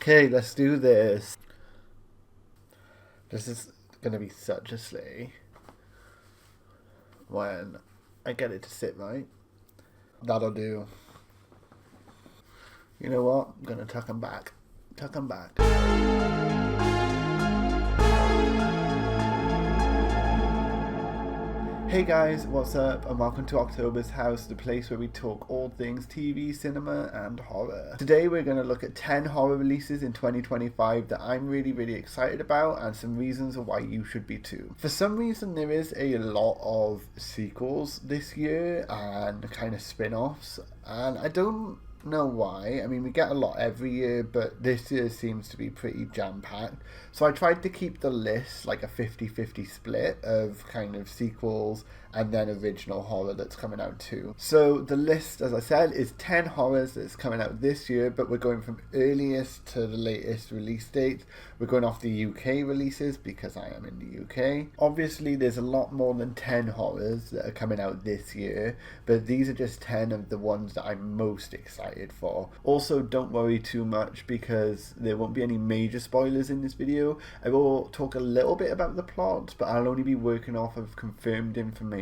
Okay, let's do this. This is gonna be such a sleigh when I get it to sit right. That'll do. You know what? I'm gonna tuck them back. Tuck them back. Hey guys, what's up, and welcome to October's House, the place where we talk all things TV, cinema, and horror. Today we're going to look at 10 horror releases in 2025 that I'm really excited about, and some reasons why you should be too. For some reason there is a lot of sequels this year, and kind of spin-offs, and I don't know why. I mean, we get a lot every year, but this year seems to be pretty jam-packed. So I tried to keep the list like a 50-50 split of kind of sequels and then original horror that's coming out too. So the list, as I said, is 10 horrors that's coming out this year, but we're going from earliest to the latest release date. We're going off the UK releases because I am in the UK. Obviously, there's a lot more than 10 horrors that are coming out this year, but these are just 10 of the ones that I'm most excited for. Also, don't worry too much because there won't be any major spoilers in this video. I will talk a little bit about the plot, but I'll only be working off of confirmed information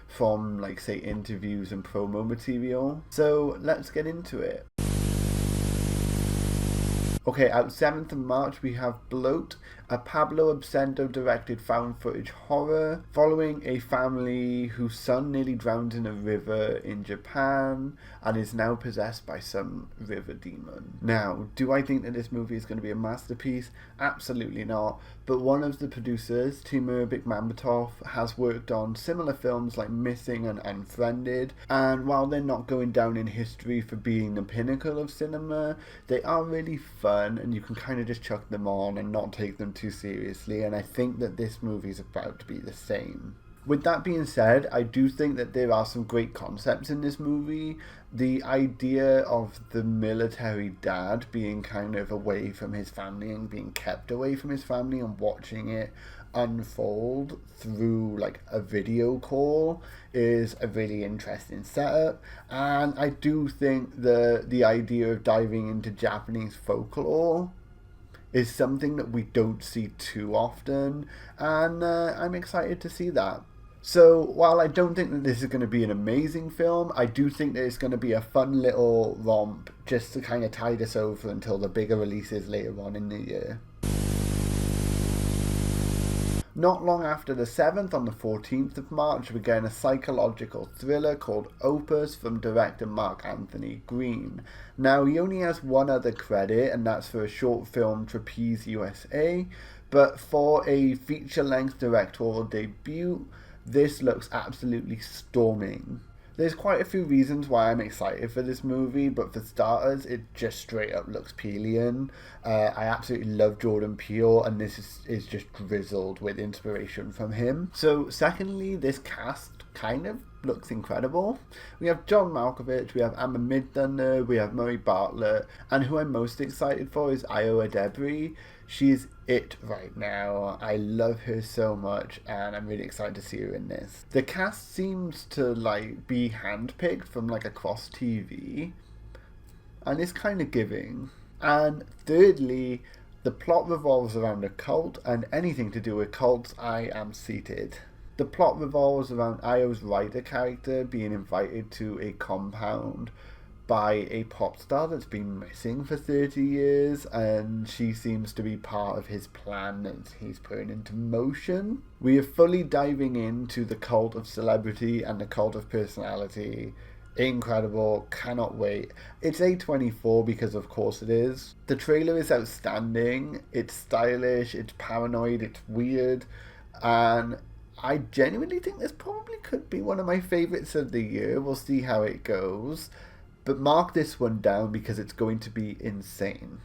from, like, say, interviews and promo material. So let's get into it. Okay, out 7th of March we have Bloat, a Pablo Absento directed found footage horror following a family whose son nearly drowned in a river in Japan and is now possessed by some river demon. Now, do I think that this movie is going to be a masterpiece? Absolutely not, but one of the producers, Timur Bekmambetov, has worked on similar films like Missing and Unfriended, and while they're not going down in history for being the pinnacle of cinema, they are really fun and you can kind of just chuck them on and not take them too seriously, and I think that this movie is about to be the same. With that being said, I do think that there are some great concepts in this movie. The idea of the military dad being kind of away from his family and being kept away from his family and watching it unfold through like a video call is a really interesting setup, and I do think the idea of diving into Japanese folklore is something that we don't see too often, and I'm excited to see that. So while I don't think that this is going to be an amazing film, I do think that it's going to be a fun little romp just to kind of tide us over until the bigger releases later on in the year. Not long after the 7th, on the 14th of March, we're getting a psychological thriller called Opus from director Mark Anthony Green. Now, he only has one other credit, and that's for a short film, Trapeze USA, but for a feature-length directorial debut, this looks absolutely storming. There's quite a few reasons why I'm excited for this movie, but for starters, it just straight up looks Peelian. I absolutely love Jordan Peele, and this is just drizzled with inspiration from him. So secondly, this cast kind of looks incredible. We have John Malkovich, we have Amber Midthunder, we have Murray Bartlett, and who I'm most excited for is Iowa Debris. She's it right now. I love her so much, and I'm really excited to see her in this. The cast seems to like be handpicked from like across TV, and it's kind of giving. And thirdly, the plot revolves around a cult, and anything to do with cults, I am seated. The plot revolves around Io's Ryder character being invited to a compound by a pop star that's been missing for 30 years, and she seems to be part of his plan that he's putting into motion. We are fully diving into the cult of celebrity and the cult of personality. Incredible, cannot wait. It's A24 because of course it is. The trailer is outstanding, it's stylish, it's paranoid, it's weird, and I genuinely think this probably could be one of my favourites of the year. We'll see how it goes. But mark this one down because it's going to be insane.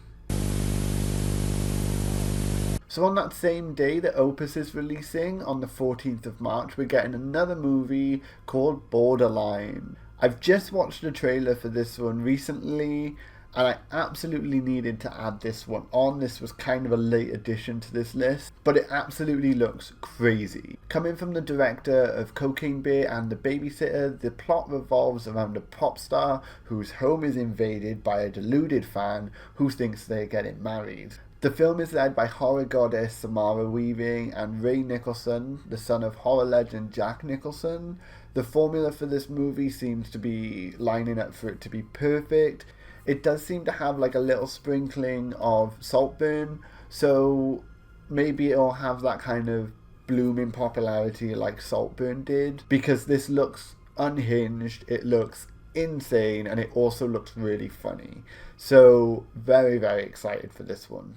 So on that same day that Opus is releasing, on the 14th of March, we're getting another movie called Borderline. I've just watched the trailer for this one recently, and I absolutely needed to add this one on. This was kind of a late addition to this list, but it absolutely looks crazy. Coming from the director of Cocaine Bear and The Babysitter, the plot revolves around a pop star whose home is invaded by a deluded fan who thinks they're getting married. The film is led by horror goddess Samara Weaving and Ray Nicholson, the son of horror legend Jack Nicholson. The formula for this movie seems to be lining up for it to be perfect. It does seem to have like a little sprinkling of Saltburn, so maybe it'll have that kind of blooming popularity like Saltburn did, because this looks unhinged, it looks insane, and it also looks really funny. So very, very excited for this one.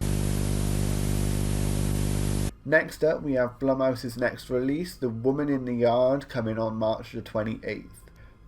Next up, we have Blumhouse's next release, The Woman in the Yard, coming on March the 28th.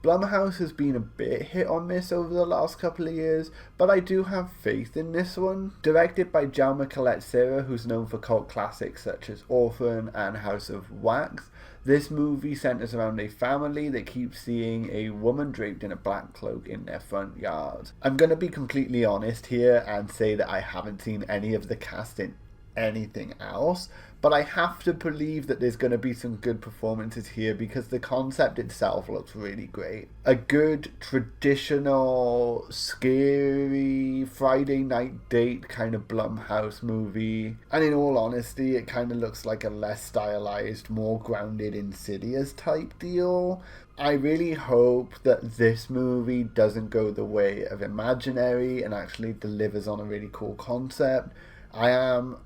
Blumhouse has been a bit hit or miss over the last couple of years, but I do have faith in this one. Directed by Jaume Collet-Serra, who's known for cult classics such as Orphan and House of Wax, this movie centers around a family that keeps seeing a woman draped in a black cloak in their front yard. I'm going to be completely honest here and say that I haven't seen any of the cast in anything else, but I have to believe that there's going to be some good performances here because the concept itself looks really great. A good traditional scary Friday night date kind of Blumhouse movie, and in all honesty it kind of looks like a less stylized, more grounded Insidious type deal. I really hope that this movie doesn't go the way of Imaginary and actually delivers on a really cool concept. I am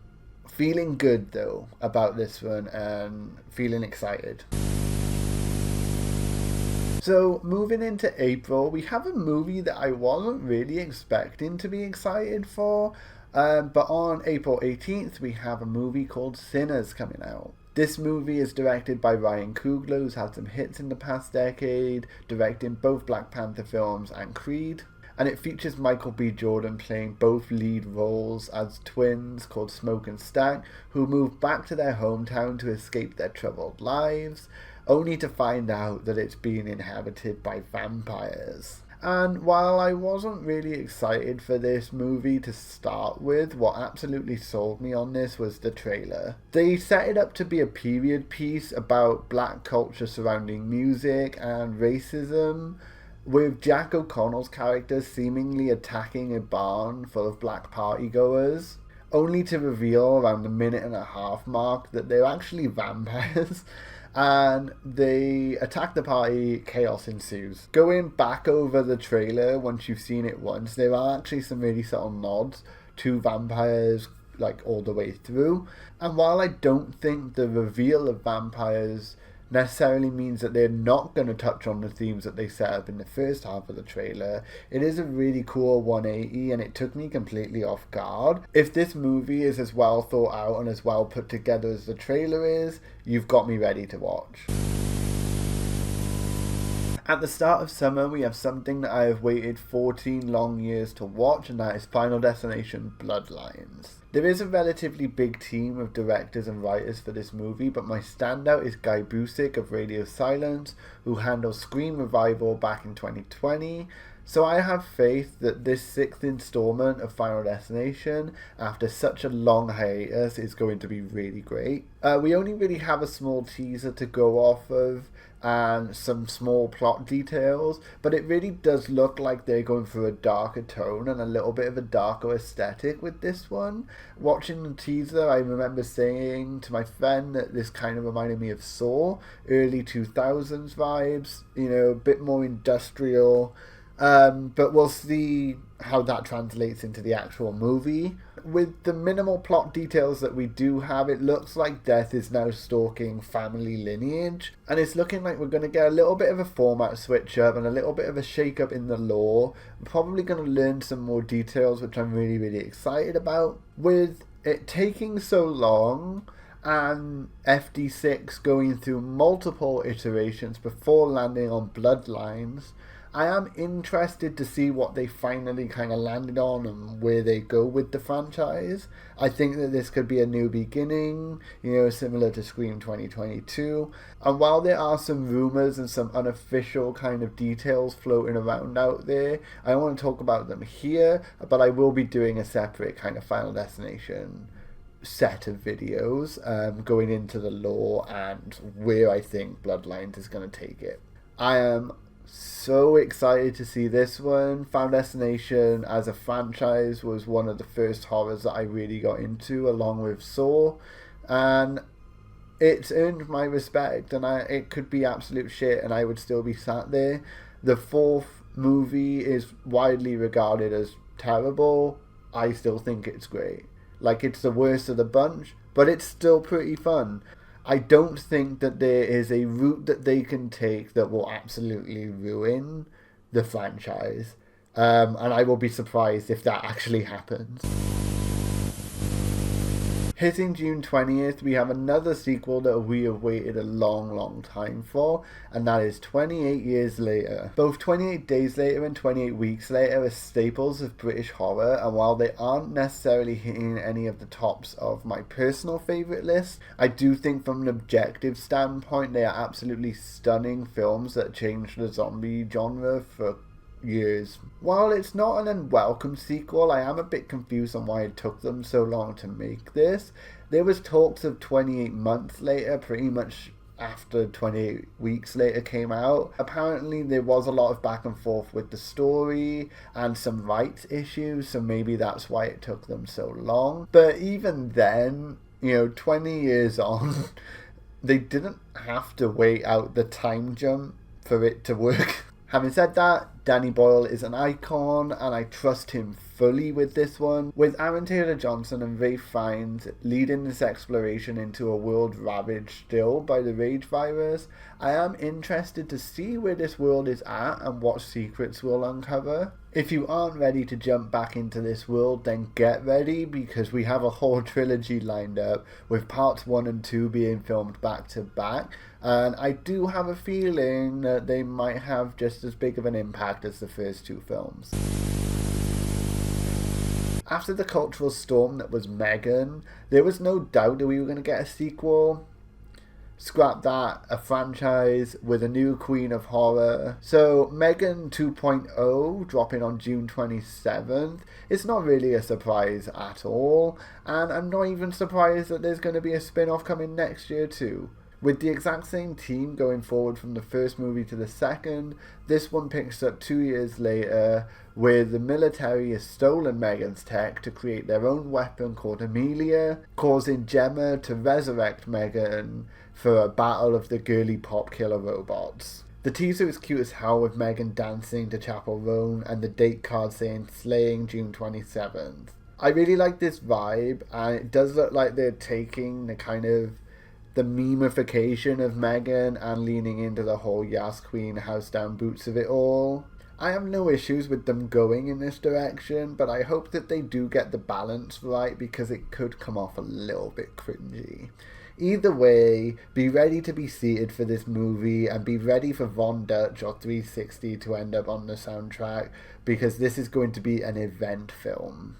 feeling good though about this one and feeling excited. So moving into April, we have a movie that I wasn't really expecting to be excited for, but on April 18th we have a movie called Sinners coming out. This movie is directed by Ryan Coogler, who's had some hits in the past decade, directing both Black Panther films and Creed. And it features Michael B. Jordan playing both lead roles as twins called Smoke and Stack, who move back to their hometown to escape their troubled lives, only to find out that it's being inhabited by vampires. And while I wasn't really excited for this movie to start with, what absolutely sold me on this was the trailer. They set it up to be a period piece about black culture surrounding music and racism, with Jack O'Connell's character seemingly attacking a barn full of black partygoers, only to reveal around the minute-and-a-half mark that they're actually vampires, and they attack the party, chaos ensues. Going back over the trailer, once you've seen it once, there are actually some really subtle nods to vampires like all the way through, and while I don't think the reveal of vampires necessarily means that they're not going to touch on the themes that they set up in the first half of the trailer, it is a really cool 180 and it took me completely off guard. If this movie is as well thought out and as well put together as the trailer is, you've got me ready to watch. At the start of summer, we have something that I have waited 14 long years to watch, and that is Final Destination Bloodlines. There is a relatively big team of directors and writers for this movie, but my standout is Guy Busick of Radio Silence, who handled Scream Revival back in 2020. So I have faith that this 6th installment of Final Destination, after such a long hiatus, is going to be really great. We only really have a small teaser to go off of, and some small plot details, but it really does look like they're going for a darker tone and a little bit of a darker aesthetic with this one. Watching the teaser, I remember saying to my friend that this kind of reminded me of Saw, early 2000s vibes, you know, a bit more industrial, but we'll see how that translates into the actual movie. With the minimal plot details that we do have, it looks like Death is now stalking family lineage, and it's looking like we're going to get a little bit of a format switch up and a little bit of a shake up in the lore. We're probably going to learn some more details, which I'm really, really excited about. With it taking so long and FD6 going through multiple iterations before landing on Bloodlines, I am interested to see what they finally kind of landed on and where they go with the franchise. I think that this could be a new beginning, similar to Scream 2022. And while there are some rumors and some unofficial kind of details floating around out there, I don't want to talk about them here, but I will be doing a separate kind of Final Destination set of videos going into the lore and where I think Bloodlines is going to take it. I am so excited to see this one. Final Destination as a franchise was one of the first horrors that I really got into, along with Saw, and it's earned my respect, and it could be absolute shit and I would still be sat there. The fourth movie is widely regarded as terrible. I still think it's great. Like, it's the worst of the bunch, but it's still pretty fun. I don't think that there is a route that they can take that will absolutely ruin the franchise. And I will be surprised if that actually happens. Hitting June 20th, we have another sequel that we have waited a long time for, and that is 28 Years Later. Both 28 Days Later and 28 Weeks Later are staples of British horror, and while they aren't necessarily hitting any of the tops of my personal favourite list, I do think from an objective standpoint they are absolutely stunning films that changed the zombie genre for years. While it's not an unwelcome sequel, I am a bit confused on why it took them so long to make this. There was talks of 28 months later, pretty much after 28 Weeks Later came out. Apparently there was a lot of back and forth with the story and some rights issues, so maybe that's why it took them so long. But even then, 20 years on, they didn't have to wait out the time jump for it to work. Having said that, Danny Boyle is an icon, and I trust him fully with this one. With Aaron Taylor-Johnson and Ralph Fiennes leading this exploration into a world ravaged still by the Rage virus, I am interested to see where this world is at and what secrets we'll uncover. If you aren't ready to jump back into this world, then get ready, because we have a whole trilogy lined up with parts 1 and 2 being filmed back to back, and I do have a feeling that they might have just as big of an impact as the first two films. After the cultural storm that was Megan, there was no doubt that we were going to get a sequel. Scrap that, a franchise with a new queen of horror. So Megan 2.0 dropping on June 27th. It's not really a surprise at all, and I'm not even surprised that there's going to be a spin-off coming next year too. With the exact same team going forward from the first movie to the second, this one picks up 2 years later, where the military has stolen Megan's tech to create their own weapon called Amelia, causing Gemma to resurrect Megan for a battle of the girly pop killer robots. The teaser is cute as hell, with Megan dancing to Chapel Roan and the date card saying slaying June 27th. I really like this vibe, and it does look like they're taking the memification of Megan and leaning into the whole Yas Queen house down boots of it all. I have no issues with them going in this direction, but I hope that they do get the balance right, because it could come off a little bit cringy. Either way, be ready to be seated for this movie, and be ready for Von Dutch or 360 to end up on the soundtrack, because this is going to be an event film.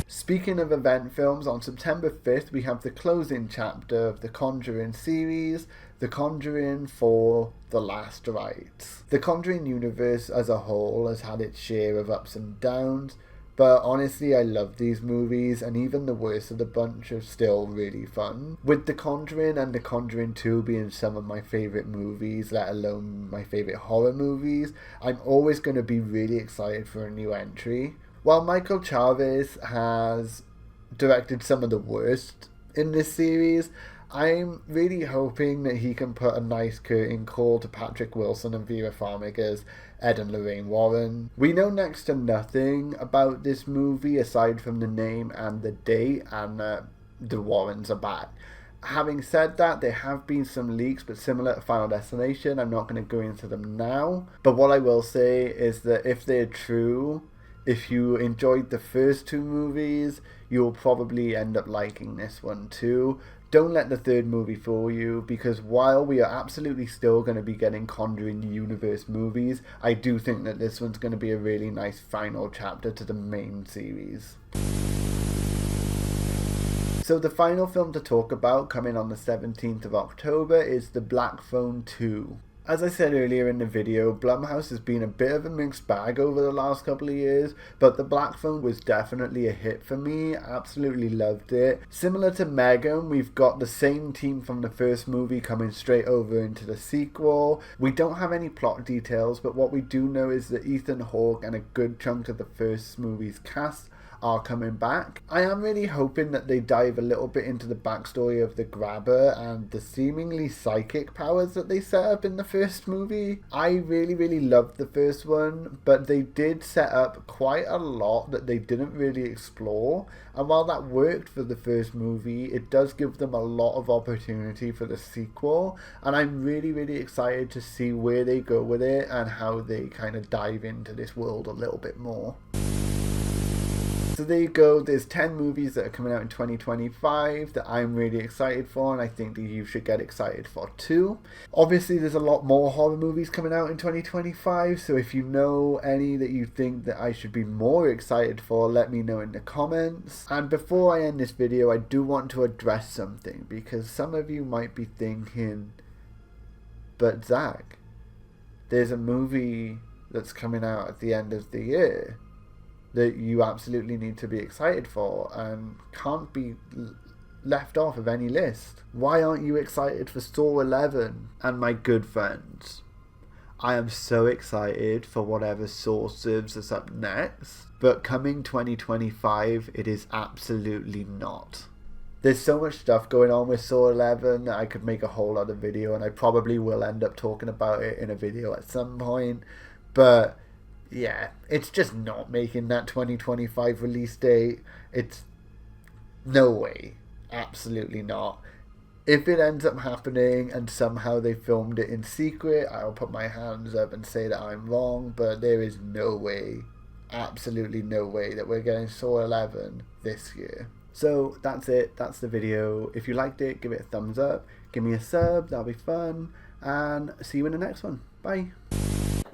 Speaking of event films, on September 5th we have the closing chapter of the Conjuring series, The Conjuring 4: The Last Rites. The Conjuring universe as a whole has had its share of ups and downs, but honestly I love these movies, and even the worst of the bunch are still really fun. With The Conjuring and The Conjuring 2 being some of my favourite movies, let alone my favourite horror movies, I'm always going to be really excited for a new entry. While Michael Chavez has directed some of the worst in this series, I'm really hoping that he can put a nice curtain call to Patrick Wilson and Vera Farmiga's Ed and Lorraine Warren. We know next to nothing about this movie aside from the name and the date, and the Warrens are back. Having said that, there have been some leaks, but similar to Final Destination, I'm not going to go into them now. But what I will say is that if they're true, if you enjoyed the first two movies, you'll probably end up liking this one too. Don't let the third movie fool you, because while we are absolutely still going to be getting Conjuring universe movies, I do think that this one's going to be a really nice final chapter to the main series. So the final film to talk about, coming on the 17th of October, is The Black Phone 2. As I said earlier in the video, Blumhouse has been a bit of a mixed bag over the last couple of years, but The Black Phone was definitely a hit for me. Absolutely loved it. Similar to Megan, we've got the same team from the first movie coming straight over into the sequel. We don't have any plot details, but what we do know is that Ethan Hawke and a good chunk of the first movie's cast are coming back. I am really hoping that they dive a little bit into the backstory of the grabber and the seemingly psychic powers that they set up in the first movie. I really loved the first one, but they did set up quite a lot that they didn't really explore, and while that worked for the first movie, it does give them a lot of opportunity for the sequel, and I'm really excited to see where they go with it and how they kind of dive into this world a little bit more. So there you go, there's 10 movies that are coming out in 2025 that I'm really excited for, and I think that you should get excited for too. Obviously there's a lot more horror movies coming out in 2025, so if you know any that you think that I should be more excited for, let me know in the comments. And before I end this video, I do want to address something, because some of you might be thinking, but Zach, there's a movie that's coming out at the end of the year that you absolutely need to be excited for and can't be left off of any list. Why aren't you excited for Saw 11? And my good friends, I am so excited for whatever Saw serves us up next, but coming 2025, it is absolutely not. There's so much stuff going on with Saw 11 that I could make a whole other video, and I probably will end up talking about it in a video at some point, but yeah, it's just not making that 2025 release date. It's no way. Absolutely not. If it ends up happening and somehow they filmed it in secret, I'll put my hands up and say that I'm wrong, but there is no way, absolutely no way, that we're getting Saw 11 this year. So that's it. That's the video. If you liked it, give it a thumbs up. Give me a sub. That'll be fun. And see you in the next one. Bye.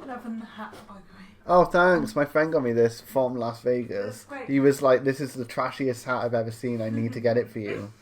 Loving the hat, by the way. Oh, thanks. My friend got me this from Las Vegas. He was like, this is the trashiest hat I've ever seen. I need to get it for you.